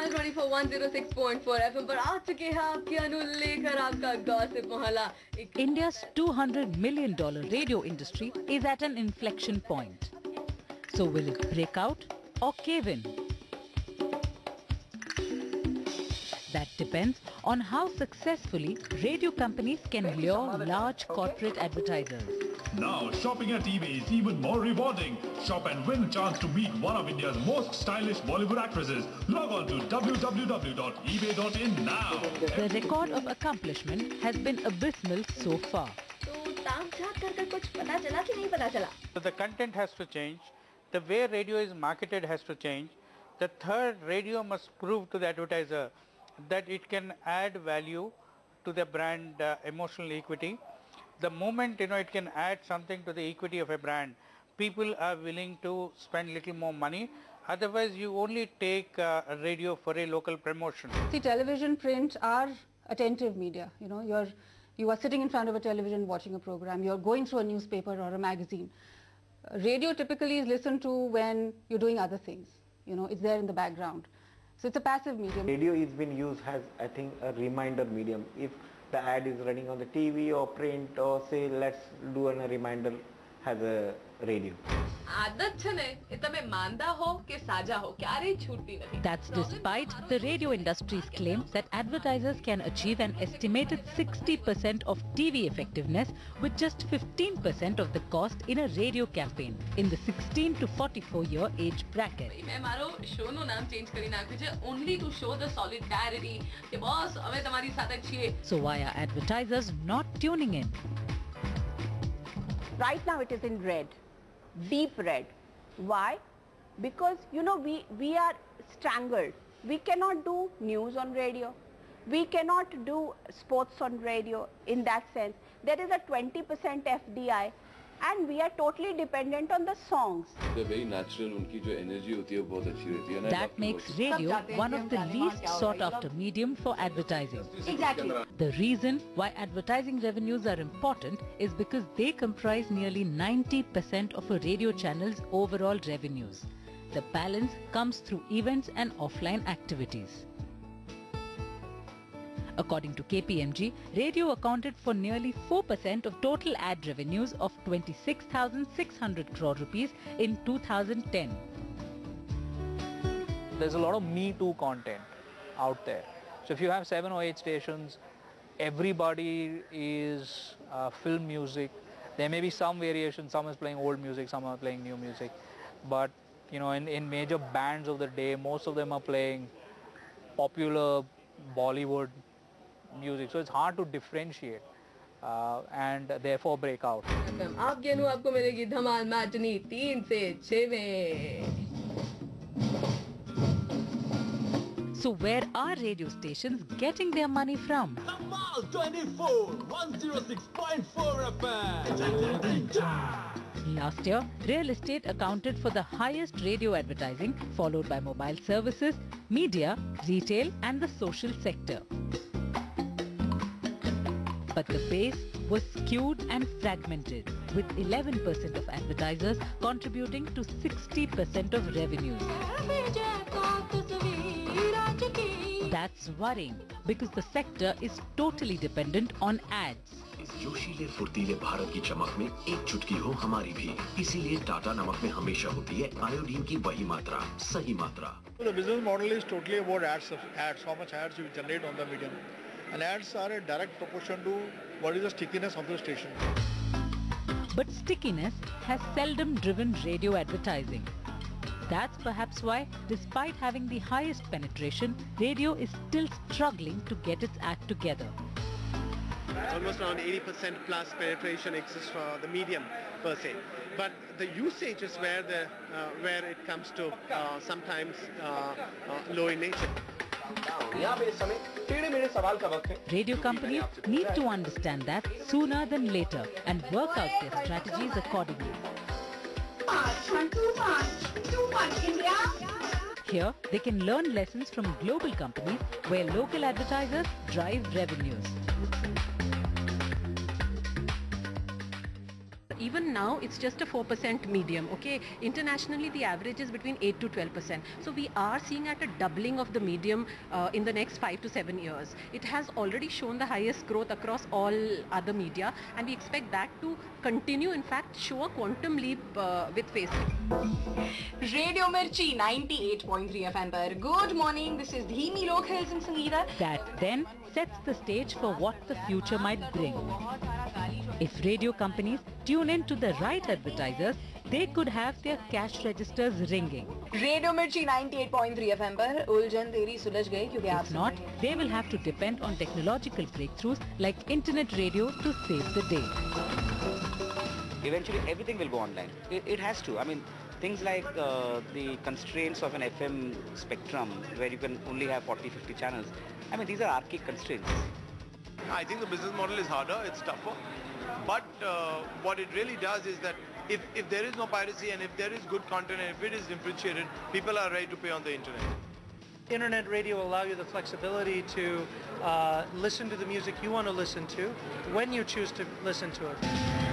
Channel 24 106.4 FM पर आ चुके हैं आपके अनु लेकर आपका गॉसिप मोहल्ला. India's $200 million radio industry is at an inflection point. So will it break out or cave in? That depends on how successfully radio companies can lure large corporate advertisers. Now shopping at eBay is even more rewarding. Shop and win a chance to meet one of India's most stylish Bollywood actresses. Log on to www.ebay.in now. The record of accomplishment has been abysmal so far. तो ताक झाक कर कुछ पता चला कि नहीं पता चला? So the content has to change. The way radio is marketed has to change. The third, radio must prove to the advertiser that it can add value to the brand emotional equity. The moment it can add something to the equity of a brand, people are willing to spend little more money. Otherwise, you only take radio for a local promotion. See, television, print are attentive media. You are sitting in front of a television watching a program. You are going through a newspaper or a magazine. Radio typically is listened to when you're doing other things. It's there in the background. So it's a passive medium. Radio is being used as, I think, a reminder medium. If the ad is running on the TV or print, or say, let's do a reminder as a radio. आदत છે ને એ તમે માંદા હો કે સાજા હો ક્યારેય છૂટતી નથી. That's despite the radio industry's claim that advertisers can achieve an estimated 60% of TV effectiveness with just 15% of the cost in a radio campaign in the 16 to 44-year age bracket. મેં મારો શોનું નામ ચેન્જ કરી નાખ્યું છે only to show the solidarity કે boss અમે તમારી સાથે છીએ. So why are advertisers not tuning in? Right now it is in red. Deep red. Why? Because we are strangled. We cannot do news on radio. We cannot do sports on radio in that sense. There is a 20% FDI and we are totally dependent on the songs. They're very natural. उनकी जो energy होती है वो बहुत अच्छी होती है. That makes radio one of the least sought after medium for advertising. Exactly. The reason why advertising revenues are important is because they comprise nearly 90% of a radio channel's overall revenues. The balance comes through events and offline activities. According to KPMG, radio accounted for nearly 4% of total ad revenues of 26,600 crore rupees in 2010. There's a lot of Me Too content out there. So if you have 7 or 8 stations, everybody is film music. There may be some variation, some is playing old music, some are playing new music. But in major bands of the day, most of them are playing popular Bollywood music. So it's hard to differentiate and therefore break out. आपके अनु आपको मिलेगी धमाल matinee 3 से 6 में. So where are radio stations getting their money from? Dhamal 24 106.4 FM. Last year, real estate accounted for the highest radio advertising, followed by mobile services, media, retail and the social sector. But the base was skewed and fragmented, with 11% of advertisers contributing to 60% of revenues. That's worrying because the sector is totally dependent on ads. इस जोशीले फुर्तीले भारत की चमक में एक चुटकी हो हमारी भी. इसीलिए टाटा नमक में हमेशा होती है आयोडीन की वही मात्रा, सही मात्रा. The business model is totally about ads, how much ads you generate on the medium. And ads are a direct proportion to what is the stickiness of the station. But stickiness has seldom driven radio advertising. That's perhaps why, despite having the highest penetration, radio is still struggling to get its act together. Almost around 80% plus penetration exists for the medium per se. But the usage is where it comes to sometimes low in nature. Radio companies need to understand that sooner than later and work out their strategies accordingly. Here, they can learn lessons from global companies where local advertisers drive revenues. even now it's just a 4% medium, okay? Internationally the average is between 8 to 12%. So we are seeing at a doubling of the medium in the next 5 to 7 years. It has already shown the highest growth across all other media, and we expect that to continue, in fact show a quantum leap with Facebook. Radio Mirchi 98.3 FM पर Good morning, this is Dhimi Lok Hills and Sangeeta. That then sets the stage for what the future might bring. If radio companies tune in to the right advertisers, they could have their cash registers ringing. Radio Mirchi 98.3 FM पर उलझन तेरी सुलझ गई क्योंकि आप If not, they will have to depend on technological breakthroughs like internet radio to save the day. Eventually everything will go online. It has to. I mean, things like the constraints of an FM spectrum where you can only have 40-50 channels. I mean, these are archaic constraints. I think the business model is harder, it's tougher. But what it really does is that if there is no piracy and if there is good content and if it is differentiated, people are ready to pay on the internet. Internet radio will allow you the flexibility to listen to the music you want to listen to when you choose to listen to it.